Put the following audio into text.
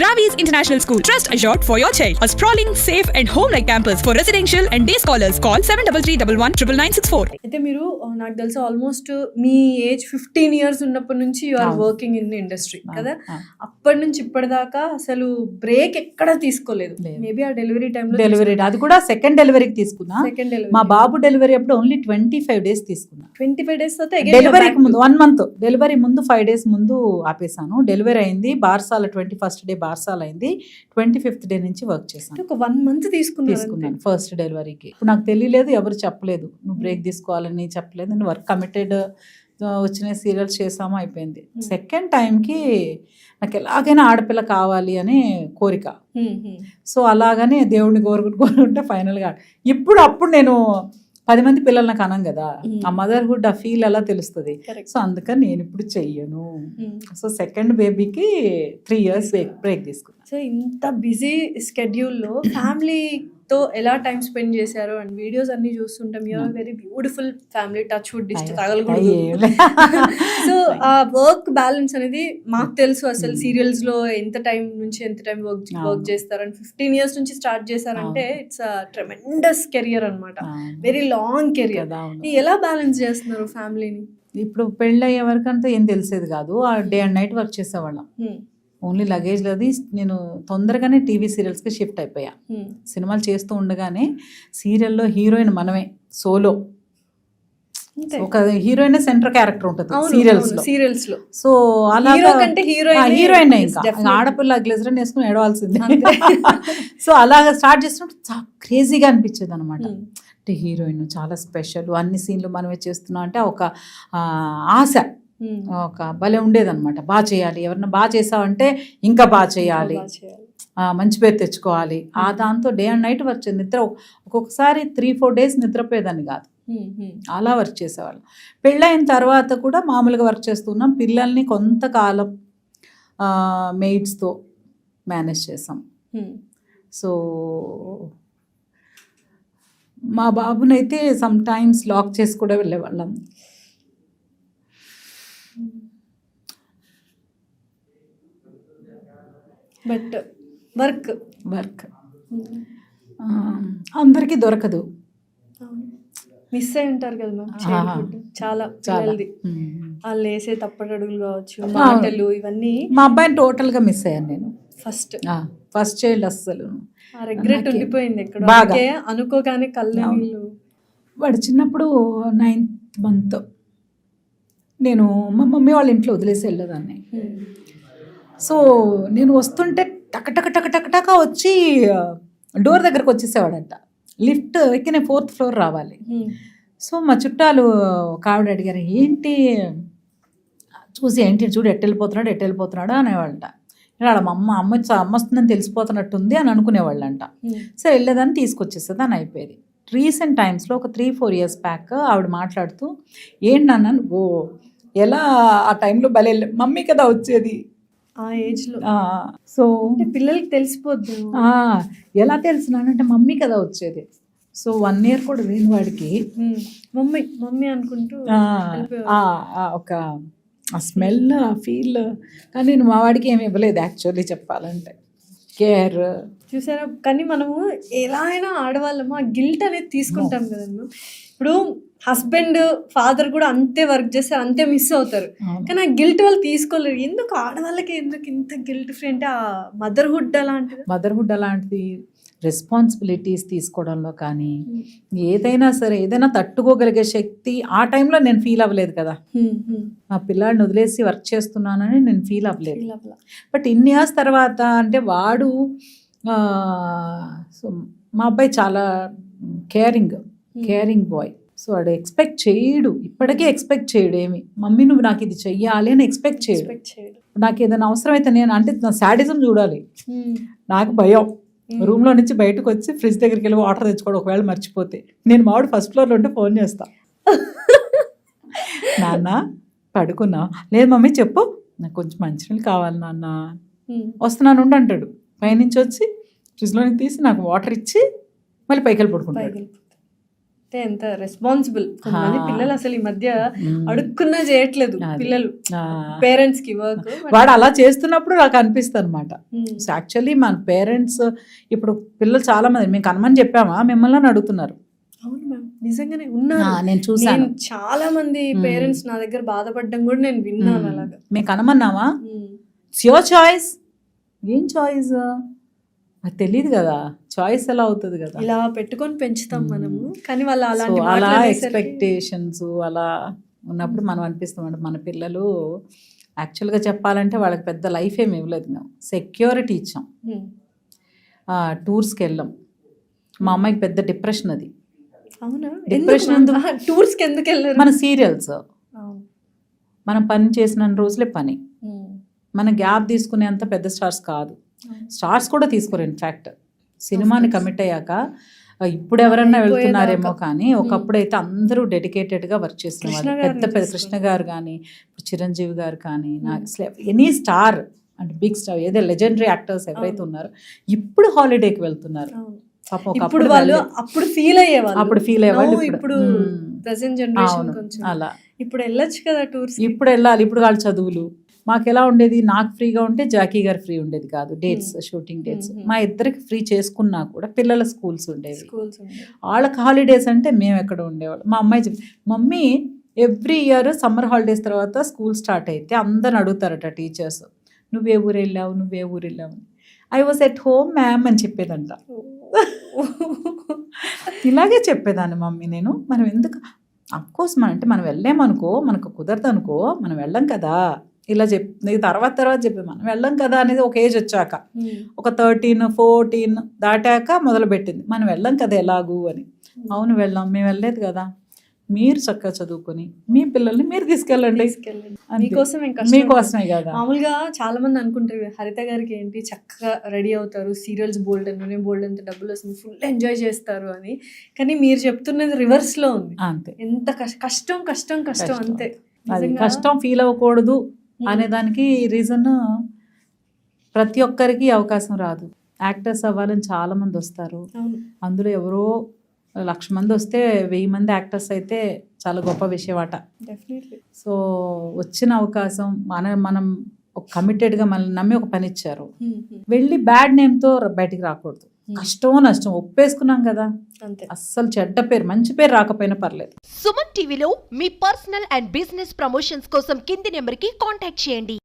Ravi's International School. Trust assured for your child. A sprawling, safe and home-like campus for residential and day scholars. Call 7331 అయితే మీరు నాకు తెలిసి almost మీ age 15 years ఉన్నప్పటి నుంచి you are working in industry కదా. అప్పటి నుంచి ఇప్పటిదాకా అసలు బ్రేక్ ఎక్కడ తీసుకోలేదు. మేబీ ఆ డెలివరీ టైంలో డెలివరీ, అది కూడా సెకండ్ డెలివరీకి తీసుకున్నా. సెకండ్ డెలివరీ మా బాబు డెలివరీ అప్పుడు ఓన్లీ 25 days తీసుకున్నా. 25 days తర్వాత డెలివరీకి ముందు 1 month, డెలివరీ ముందు 5 days ముందు ఆపేసాను. డెలివరీ అయింది బార్సాల 21st day బార్సాల అయింది. 25th day నుంచి వర్క్ చేశాను. ఒక 1 month తీసుకున్నాను ఫస్ట్ డెలివరీకి. ఇప్పుడు నాకు తెలియలేదు, ఎవరు చెప్పలేదు నువ్వు బ్రేక్ తీసుకోవాలని చెప్పలేదు. నేను వర్క్ కమిటెడ్, వచ్చిన సీరియల్స్ చేసాము, అయిపోయింది. సెకండ్ టైంకి నాకు ఎలాగైనా ఆడపిల్ల కావాలి అనే కోరిక. సో అలాగనే దేవుడిని కోరుకుంటే ఫైనల్గా అప్పుడు నేను 10 మంది పిల్లల్ని కనం కదా, ఆ మదర్హుడ్ ఆ ఫీల్ ఎలా తెలుస్తుంది. సో అందుకని నేను ఇప్పుడు చెయ్యను. సో సెకండ్ బేబీకి 3 years బ్రేక్ తీసుకున్నాను. సో ఇంత బిజీ స్కెడ్యూల్లో ఫ్యామిలీతో ఎలా టైం స్పెండ్ చేశారు అండ్ వీడియోస్ అన్ని చూస్తుంటాం. You're very beautiful family, touch wood డిస్ట్ తగలకూడదు. సో ఆ వర్క్ బ్యాలెన్స్ అనేది మాకు తెలుసు. అసలు సీరియల్స్ లో ఎంత టైం నుంచి ఎంత టైం వర్క్ చేస్తారని 15 years నుంచి స్టార్ట్ చేశారంటే ఇట్స్ ట్రెమెండస్ కెరియర్ అనమాట, వెరీ లాంగ్ కెరియర్. ఎలా బ్యాలెన్స్ చేస్తున్నారు ఫ్యామిలీని? ఇప్పుడు పెళ్ళి అయ్యే వరకు అంతా ఏం తెలిసేది కాదు. డే అండ్ నైట్ వర్క్ చేసేవాళ్ళం. ఓన్లీ లగేజ్ అది. నేను తొందరగానే టీవీ సీరియల్స్కి షిఫ్ట్ అయిపోయా. సినిమాలు చేస్తూ ఉండగానే సీరియల్లో హీరోయిన్ మనమే, సోలో. ఒక హీరోయిన్ సెంటర్ క్యారెక్టర్ ఉంటుంది సీరియల్స్ లో. సో అలా హీరోయిన్ ఇంకా ఆడపిల్ల గ్లిజరన్ వేసుకుని ఏడవాల్సిందే. సో అలాగా స్టార్ట్ చేసినప్పుడు చాలా క్రేజీగా అనిపించేది అనమాట. అంటే హీరోయిన్ చాలా స్పెషల్, అన్ని సీన్లు మనమే చేస్తున్నాం అంటే ఒక ఆశ, ఒక భలే ఉండేదన్నమాట. బాగా చేయాలి, ఎవరన్నా బాగా చేసావంటే ఇంకా బాగా చేయాలి, మంచి పేరు తెచ్చుకోవాలి. ఆ దాంతో డే అండ్ నైట్ వర్క్ చేసి నిద్ర ఒక్కొక్కసారి 3-4 days నిద్రపోయేదాన్ని కాదు. అలా వర్క్ చేసేవాళ్ళం. పెళ్ళైన తర్వాత కూడా మామూలుగా వర్క్ చేస్తున్నాం. పిల్లల్ని కొంతకాలం మెయిడ్స్తో మేనేజ్ చేసాం. సో మా బాబునైతే సమ్ టైమ్స్ లాక్ చేసి కూడా వెళ్ళేవాళ్ళం. బట్ వర్క్ అందరికీ దొరకదు. మిస్ అయి ఉంటారు కదా మ్యామ్ చైల్డ్హుడ్ చాలా పిల్లలది. వాళ్ళు వేసే తప్పటడుగులు కావచ్చు, మాటలు, ఇవన్నీ. మా అబ్బాయిని టోటల్గా మిస్ అయ్యాను నేను. ఫస్ట్ చైల్డ్ అస్సలు రిగ్రెట్ ఉండిపోయింది ఎక్కడ అనుకోగానే కళ్ళ నీళ్ళు. వాడు చిన్నప్పుడు 9th month నేను మా మమ్మీ వాళ్ళ ఇంట్లో వదిలేసి వెళ్ళేదాన్ని. సో నేను వస్తుంటే టక వచ్చి డోర్ దగ్గరకు వచ్చేసేవాడంట. లిఫ్ట్ ఎక్కి నేను 4th floor రావాలి. సో మా చుట్టాలు ఒక ఆవిడ అడిగారు, ఏంటి చూసి ఏంటి చూడు ఎట్టు వెళ్ళిపోతున్నాడు అనేవాళ్ళంట. వాళ్ళ అమ్మ వస్తుందని తెలిసిపోతున్నట్టుంది అని అనుకునేవాళ్ళంట. సరే వెళ్ళేదాన్ని తీసుకొచ్చేసేది అని అయిపోయేది. రీసెంట్ టైమ్స్లో ఒక 3-4 years బ్యాక్ ఆవిడ మాట్లాడుతూ, ఏంటి నాన్న ఓ ఎలా ఆ టైంలో భలే మమ్మీ కదా వచ్చేది ఆ ఏజ్లో. సో పిల్లలకి తెలిసిపోద్ది. ఎలా తెలిసినానంటే మమ్మీ కదా వచ్చేది. సో 1 year కూడా లేని వాడికి మమ్మీ అనుకుంటూ ఒక ఆ స్మెల్, ఆ ఫీల్. కానీ నేను మా వాడికి ఏమి ఇవ్వలేదు యాక్చువల్లీ చెప్పాలంటే, కేర్ చూసారా. కానీ మనము ఎలా అయినా ఆడవాళ్ళము ఆ గిల్ట్ అనేది తీసుకుంటాం కదమ్మా. ఇప్పుడు హస్బెండ్ ఫాదర్ కూడా అంతే వర్క్ చేస్తారు, అంతే మిస్ అవుతారు. కానీ ఆ గిల్ట్ వాళ్ళు తీసుకోలేరు. ఎందుకు ఆడవాళ్ళకి ఎందుకు ఇంత గిల్ట్ ఫ్రీ అంటే ఆ మదర్హుడ్ అలాంటిది రెస్పాన్సిబిలిటీస్ తీసుకోవడంలో కానీ ఏదైనా సరే, ఏదైనా తట్టుకోగలిగే శక్తి ఆ టైంలో నేను ఫీల్ అవ్వలేదు కదా. మా పిల్లాడిని వదిలేసి వర్క్ చేస్తున్నానని నేను ఫీల్ అవ్వలేదు. బట్ ఇన్ని ఇయర్స్ తర్వాత అంటే వాడు సో మా అబ్బాయి చాలా కేరింగ్ బాయ్. సో వాడు ఎక్స్పెక్ట్ చేయడు, ఇప్పటికీ ఎక్స్పెక్ట్ చేయడు ఏమి, మమ్మీ నువ్వు నాకు ఇది చెయ్యాలి అని ఎక్స్పెక్ట్ చేయడు. నాకు ఏదైనా అవసరం అయితే నేను అంటే నా శాడిజం చూడాలి. నాకు భయం. రూమ్లో నుంచి బయటకు వచ్చి ఫ్రిడ్జ్ దగ్గరికి వెళ్ళి వాటర్ తెచ్చుకోవడం, ఒకవేళ మర్చిపోతే నేను మావాడు 1st floor ఉంటే ఫోన్ చేస్తా, నాన్న పడుకున్నా, లేదు మమ్మీ చెప్పు నాకు కొంచెం మంచినీళ్ళు కావాలి నాన్న, వస్తున్నాను అంటాడు. పైనుంచి వచ్చి ఫ్రిడ్జ్లో తీసి నాకు వాటర్ ఇచ్చి మళ్ళీ పైకి వెళ్ళి పడుకుంటాడు. అంటే ఎంత రెస్పాన్సిబుల్. కొంతమంది పిల్లలు అసలు ఈ మధ్య అడుక్కున్నా చేయట్లేదు పిల్లలు పేరెంట్స్ కి వర్క్. వాడు అలా చేస్తున్నప్పుడు నాకు అనిపిస్తుంది అనమాట. సో యాక్చువల్లీ మన పేరెంట్స్ ఇప్పుడు పిల్లలు చాలా మంది మేము కనమని చెప్పామా మిమ్మల్ని అడుగుతున్నారు. అవును మ్యామ్, నిజంగానే ఉన్నారు. నేను చూసాను చాలా మంది పేరెంట్స్ నా దగ్గర బాధపడ్డం కూడా నేను విన్నాను. అలాగా మేము కనమన్నావా, ఇట్స్ యువర్ చాయిస్. ఏం చాయిస్ అది తెలియదు కదా, చాయిస్ ఎలా అవుతుంది కదా. ఇలా పెట్టుకొని పెంచుతాం మనము, కానీ వాళ్ళు అలాంటి అలా ఎక్స్పెక్టేషన్స్ అలా ఉన్నప్పుడు మనం అనిపిస్తామంటే మన పిల్లలు యాక్చువల్గా చెప్పాలంటే వాళ్ళకి పెద్ద లైఫ్ ఏమి ఇవ్వలేదు. మేము సెక్యూరిటీ ఇచ్చాం, టూర్స్కి వెళ్ళాం. మా అమ్మాయికి పెద్ద డిప్రెషన్ అది. అవునా, డిప్రెషన్ టూర్స్కి ఎందుకు వెళ్ళారు? మన సీరియల్స్ మనం పని చేసిన రోజులే పని, మన గ్యాప్ తీసుకునేంత పెద్ద స్టార్స్ కాదు. స్టార్స్ కూడా తీసుకోరు. ఇన్ఫ్యాక్ట్ సినిమాని కమిట్ అయ్యాక ఇప్పుడు ఎవరన్నా వెళ్తున్నారేమో కానీ ఒకప్పుడైతే అందరూ డెడికేటెడ్గా వర్క్ చేస్తున్నారు. పెద్ద పెద్ద కృష్ణ గారు కానీ, చిరంజీవి గారు కానీ, నాకు ఎనీ స్టార్ అంటే బిగ్ స్టార్ ఏదో లెజెండరీ యాక్టర్స్ ఎవరైతే ఉన్నారో ఇప్పుడు హాలిడేకి వెళ్తున్నారు. ఇప్పుడు వాళ్ళు అప్పుడు ఫీల్ అయ్యేవాళ్ళు, ఇప్పుడు ప్రెసెంట్ జనరేషన్ కొంచెం అలా ఇప్పుడు వెళ్ళొచ్చు కదా టూర్స్. ఇప్పుడు వెళ్ళాలి. ఇప్పుడు వాళ్ళ చదువులు. మాకు ఎలా ఉండేది, నాకు ఫ్రీగా ఉంటే జాకీ గారు ఫ్రీ ఉండేది కాదు. డేట్స్, షూటింగ్ డేట్స్ మా ఇద్దరికి ఫ్రీ చేసుకున్నా కూడా పిల్లల స్కూల్స్ ఉండేవి. వాళ్ళకి హాలిడేస్ అంటే మేము ఎక్కడ ఉండేవాళ్ళం. మా అమ్మాయి చెప్పి, mummy every year summer holidays తర్వాత స్కూల్ స్టార్ట్ అయితే అందరిని అడుగుతారట టీచర్స్, నువ్వే ఊరు వెళ్ళావు. I was at home ma'am అని చెప్పేదంట. ఇలాగే చెప్పేదాన్ని మమ్మీ నేను. మనం ఎందుకు అఫ్కోర్స్ మనం వెళ్ళామనుకో, మనకు కుదరదు అనుకో, మనం వెళ్ళం కదా. ఇలా తర్వాత చెప్పి మనం వెళ్ళం కదా అనేది ఒక ఏజ్ వచ్చాక, ఒక 13, 14 దాటాక మొదలుపెట్టింది మనం వెళ్ళం కదా ఎలాగూ అని. అవును వెళ్ళాం, మేము వెళ్ళలేదు కదా. మీరు చక్కగా చదువుకొని మీ పిల్లల్ని మీరు తీసుకెళ్ళండి, మీకోసమే కదా. మామూలుగా చాలా మంది అనుకుంటారు హరిత గారికి ఏంటి చక్కగా రెడీ అవుతారు, సీరియల్స్ బోల్డ్ అంత డబ్బులు వస్తుంది, ఫుల్ ఎంజాయ్ చేస్తారు అని. కానీ మీరు చెప్తున్నది రివర్స్ లో ఉంది. అంతే, ఎంత కష్టం అంతే. అది కష్టం ఫీల్ అవ్వకూడదు అనే దానికి రీజన్ ప్రతి ఒక్కరికి అవకాశం రాదు. యాక్టర్స్ అవ్వాలని చాలా మంది వస్తారు, అందులో ఎవరో 1,00,000 మంది వస్తే 1000 మంది యాక్టర్స్ అయితే చాలా గొప్ప విషయం అట. సో వచ్చిన అవకాశం మనం ఒక కమిటెడ్గా మనల్ని నమ్మి ఒక పని ఇచ్చారు, వెళ్ళి బ్యాడ్ నేమ్తో బయటికి రాకూడదు. కష్టం నష్టం ఒప్పేసుకున్నాం కదా, అస్సలు చెడ్డ పేరు మంచి పేరు రాకపోయినా పర్లేదు. సుమన్ టీవీలో మీ పర్సనల్ అండ్ బిజినెస్ ప్రమోషన్స్ కోసం కింది నెంబర్కి కాంటాక్ట్ చేయండి.